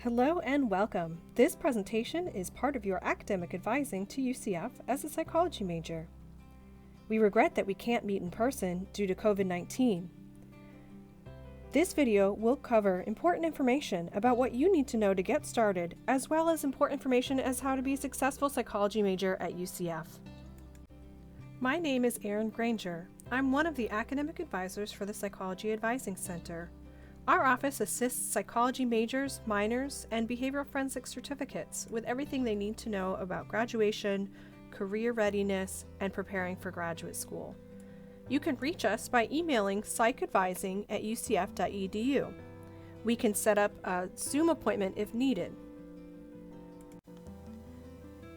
Hello and welcome. This presentation is part of your academic advising to UCF as a psychology major. We regret that we can't meet in person due to COVID-19. This video will cover important information about what you need to know to get started, as well as important information as how to be a successful psychology major at UCF. My name is Erin Granger. I'm one of the academic advisors for the Psychology Advising Center. Our office assists psychology majors, minors, and behavioral forensic certificates with everything they need to know about graduation, career readiness, and preparing for graduate school. You can reach us by emailing psychadvising@ucf.edu. We can set up a Zoom appointment if needed.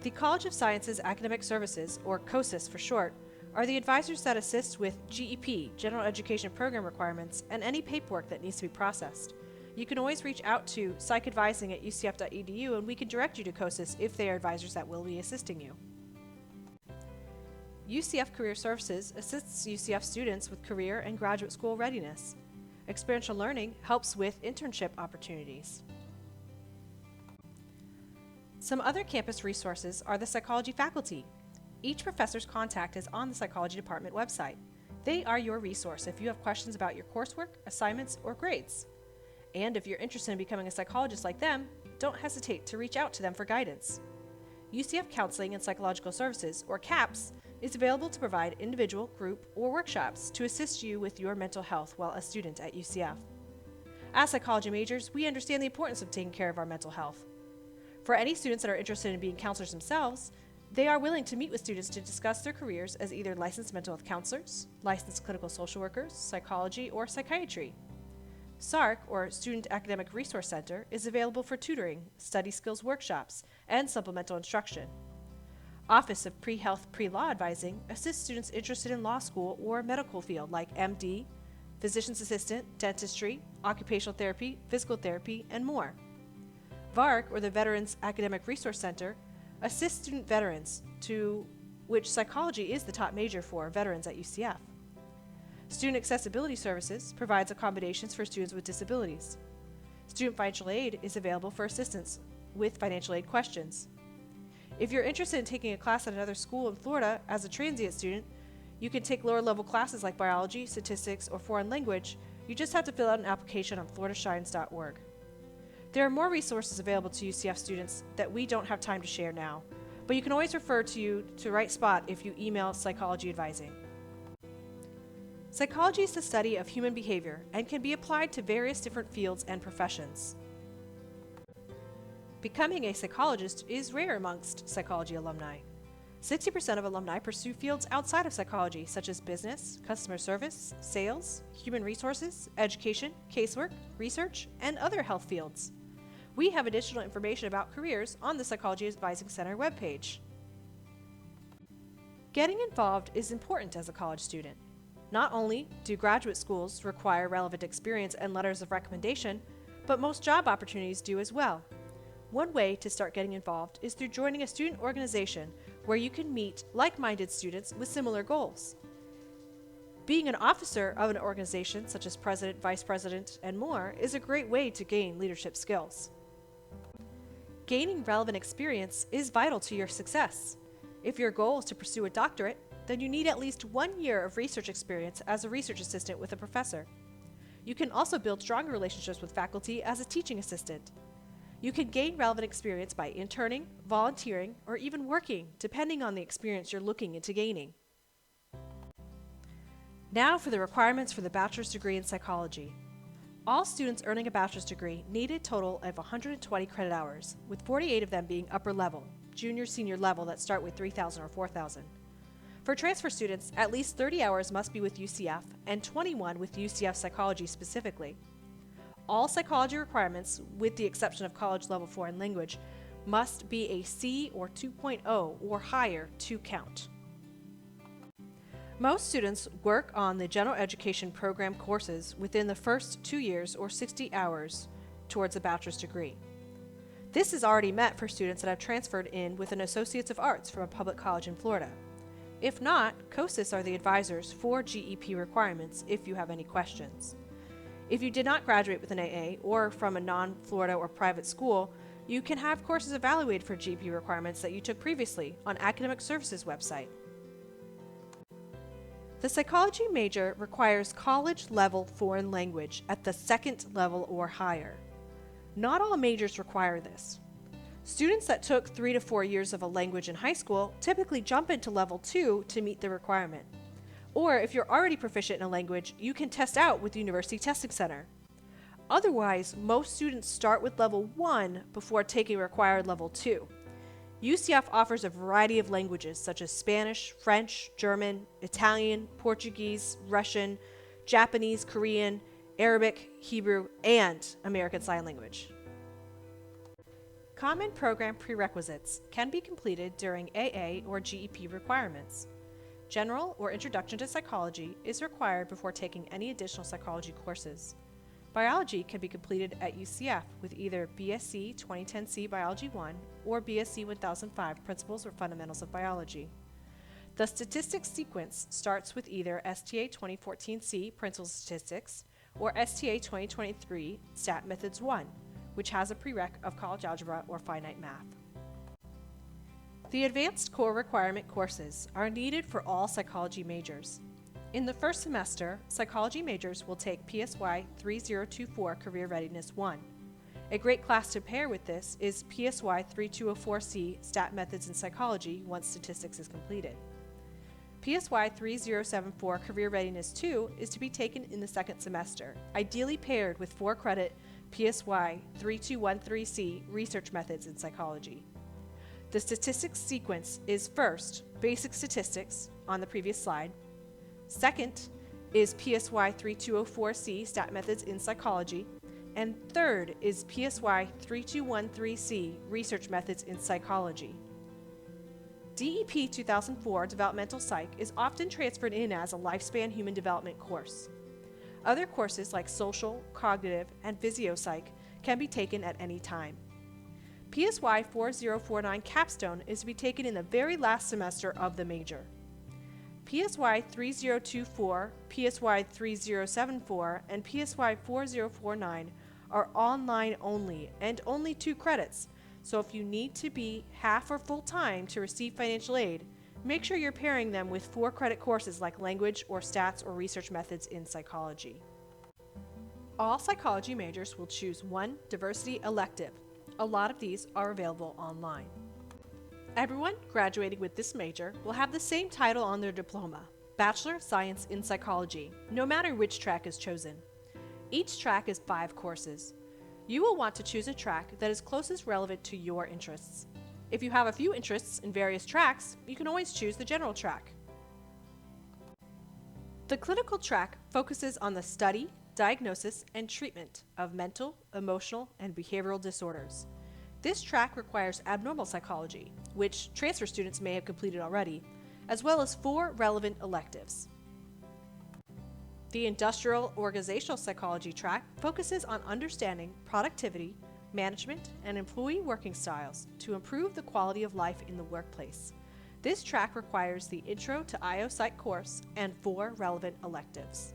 The College of Sciences Academic Services, or COSIS for short, are the advisors that assist with GEP, General Education Program requirements, and any paperwork that needs to be processed. You can always reach out to psychadvising@ucf.edu and we can direct you to COSIS if they are advisors that will be assisting you. UCF Career Services assists UCF students with career and graduate school readiness. Experiential learning helps with internship opportunities. Some other campus resources are the psychology faculty. Each professor's contact is on the psychology department website. They are your resource if you have questions about your coursework, assignments, or grades. And if you're interested in becoming a psychologist like them, don't hesitate to reach out to them for guidance. UCF Counseling and Psychological Services, or CAPS, is available to provide individual, group, or workshops to assist you with your mental health while a student at UCF. As psychology majors, we understand the importance of taking care of our mental health. For any students that are interested in being counselors themselves, they are willing to meet with students to discuss their careers as either licensed mental health counselors, licensed clinical social workers, psychology, or psychiatry. SARC, or Student Academic Resource Center, is available for tutoring, study skills workshops, and supplemental instruction. Office of Pre-Health Pre-Law Advising assists students interested in law school or medical field like MD, physician's assistant, dentistry, occupational therapy, physical therapy, and more. VARC, or the Veterans Academic Resource Center, assists student veterans, to which psychology is the top major for veterans at UCF. Student Accessibility Services provides accommodations for students with disabilities. Student Financial Aid is available for assistance with financial aid questions. If you're interested in taking a class at another school in Florida as a transient student, you can take lower level classes like biology, statistics, or foreign language. You just have to fill out an application on floridashines.org. There are more resources available to UCF students that we don't have time to share now, but you can always refer to the right spot if you email Psychology Advising. Psychology is the study of human behavior and can be applied to various different fields and professions. Becoming a psychologist is rare amongst psychology alumni. 60% of alumni pursue fields outside of psychology, such as business, customer service, sales, human resources, education, casework, research, and other health fields. We have additional information about careers on the Psychology Advising Center webpage. Getting involved is important as a college student. Not only do graduate schools require relevant experience and letters of recommendation, but most job opportunities do as well. One way to start getting involved is through joining a student organization where you can meet like-minded students with similar goals. Being an officer of an organization, such as president, vice president, and more, is a great way to gain leadership skills. Gaining relevant experience is vital to your success. If your goal is to pursue a doctorate, then you need at least 1 year of research experience as a research assistant with a professor. You can also build stronger relationships with faculty as a teaching assistant. You can gain relevant experience by interning, volunteering, or even working, depending on the experience you're looking into gaining. Now for the requirements for the bachelor's degree in psychology. All students earning a bachelor's degree need a total of 120 credit hours, with 48 of them being upper level, junior-senior level that start with 3,000 or 4,000. For transfer students, at least 30 hours must be with UCF and 21 with UCF psychology specifically. All psychology requirements, with the exception of college level foreign language, must be a C or 2.0 or higher to count. Most students work on the general education program courses within the first 2 years or 60 hours towards a bachelor's degree. This is already met for students that have transferred in with an Associates of Arts from a public college in Florida. If not, COSIS are the advisors for GEP requirements if you have any questions. If you did not graduate with an AA or from a non-Florida or private school, you can have courses evaluated for GEP requirements that you took previously on Academic Services website. The psychology major requires college-level foreign language at the second level or higher. Not all majors require this. Students that took 3 to 4 years of a language in high school typically jump into level 2 to meet the requirement. Or if you're already proficient in a language, you can test out with the University Testing Center. Otherwise, most students start with level 1 before taking required level 2. UCF offers a variety of languages such as Spanish, French, German, Italian, Portuguese, Russian, Japanese, Korean, Arabic, Hebrew, and American Sign Language. Common program prerequisites can be completed during AA or GEP requirements. General or Introduction to Psychology is required before taking any additional psychology courses. Biology can be completed at UCF with either BSc 2010C Biology 1 or BSc 1005 Principles or Fundamentals of Biology. The statistics sequence starts with either STA 2014C Principles of Statistics or STA 2023 Stat Methods 1, which has a prereq of college algebra or finite math. The advanced core requirement courses are needed for all psychology majors. In the first semester, psychology majors will take PSY 3024 Career Readiness 1. A great class to pair with this is PSY 3204C Stat Methods in Psychology once statistics is completed. PSY 3074 Career Readiness 2 is to be taken in the second semester, ideally paired with 4-credit PSY 3213C Research Methods in Psychology. The statistics sequence is first, basic statistics on the previous slide. Second is PSY 3204C Stat Methods in Psychology. And third is PSY 3213C Research Methods in Psychology. DEP 2004 Developmental Psych is often transferred in as a lifespan human development course. Other courses like social, cognitive, and physio-psych can be taken at any time. PSY 4049 Capstone is to be taken in the very last semester of the major. PSY 3024, PSY 3074, and PSY 4049 are online only and only 2 credits, so if you need to be half or full time to receive financial aid, make sure you're pairing them with 4-credit courses like language or stats or research methods in psychology. All psychology majors will choose one diversity elective. A lot of these are available online. Everyone graduating with this major will have the same title on their diploma, Bachelor of Science in Psychology, no matter which track is chosen. Each track is 5 courses. You will want to choose a track that is closest relevant to your interests. If you have a few interests in various tracks, you can always choose the general track. The clinical track focuses on the study, diagnosis, and treatment of mental, emotional, and behavioral disorders. This track requires abnormal psychology, which transfer students may have completed already, as well as 4 relevant electives. The industrial organizational psychology track focuses on understanding productivity, management, and employee working styles to improve the quality of life in the workplace. This track requires the Intro to IO Psych course and 4 relevant electives.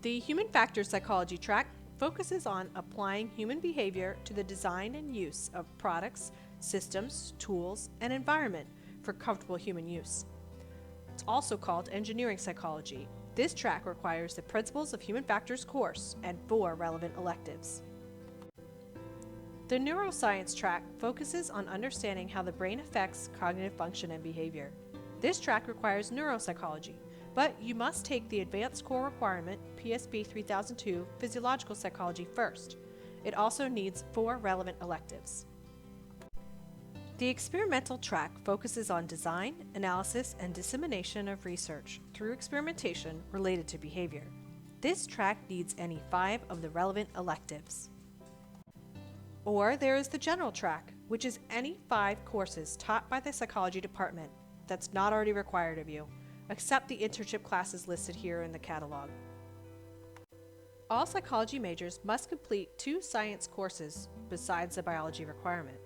The Human Factors Psychology track focuses on applying human behavior to the design and use of products, systems, tools, and environment for comfortable human use. It's also called Engineering Psychology. This track requires the Principles of Human Factors course and 4 relevant electives. The Neuroscience track focuses on understanding how the brain affects cognitive function and behavior. This track requires neuropsychology, but you must take the advanced core requirement, PSB 3002 Physiological Psychology first. It also needs 4 relevant electives. The experimental track focuses on design, analysis, and dissemination of research through experimentation related to behavior. This track needs any 5 of the relevant electives. Or there is the general track, which is any 5 courses taught by the psychology department that's not already required of you, except the internship classes listed here in the catalog. All psychology majors must complete 2 science courses besides the biology requirement.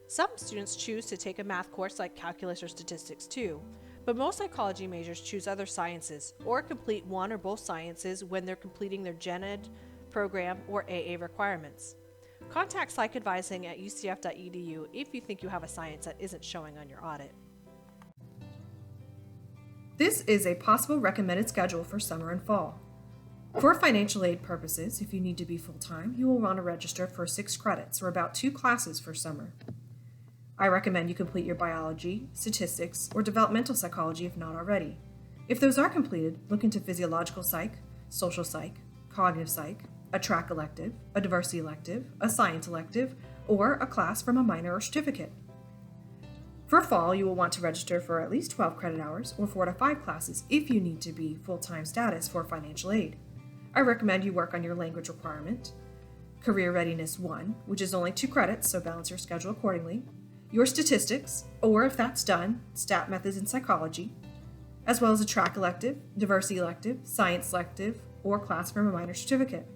Some students choose to take a math course like calculus or statistics too, But most psychology majors choose other sciences or complete one or both sciences when they're completing their Gen Ed program or AA requirements. Contact psychadvising@ucf.edu if you think you have a science that isn't showing on your audit. This is a possible recommended schedule for summer and fall. For financial aid purposes, if you need to be full-time, you will want to register for 6 credits, or about 2 classes for summer. I recommend you complete your biology, statistics, or developmental psychology if not already. If those are completed, look into physiological psych, social psych, cognitive psych, a track elective, a diversity elective, a science elective, or a class from a minor or certificate. For fall, you will want to register for at least 12 credit hours or 4 to 5 classes if you need to be full-time status for financial aid. I recommend you work on your language requirement, Career Readiness 1, which is only 2 credits, so balance your schedule accordingly, your statistics, or if that's done, stat methods in psychology, as well as a track elective, diversity elective, science elective, or class from a minor certificate.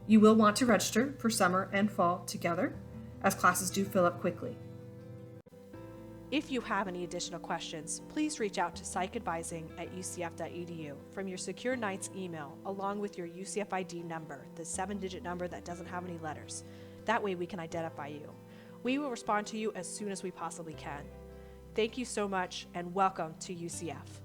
You will want to register for summer and fall together, as classes do fill up quickly. If you have any additional questions, please reach out to psychadvising@ucf.edu from your Secure Nights email along with your UCF ID number, the 7-digit number that doesn't have any letters. That way we can identify you. We will respond to you as soon as we possibly can. Thank you so much and welcome to UCF.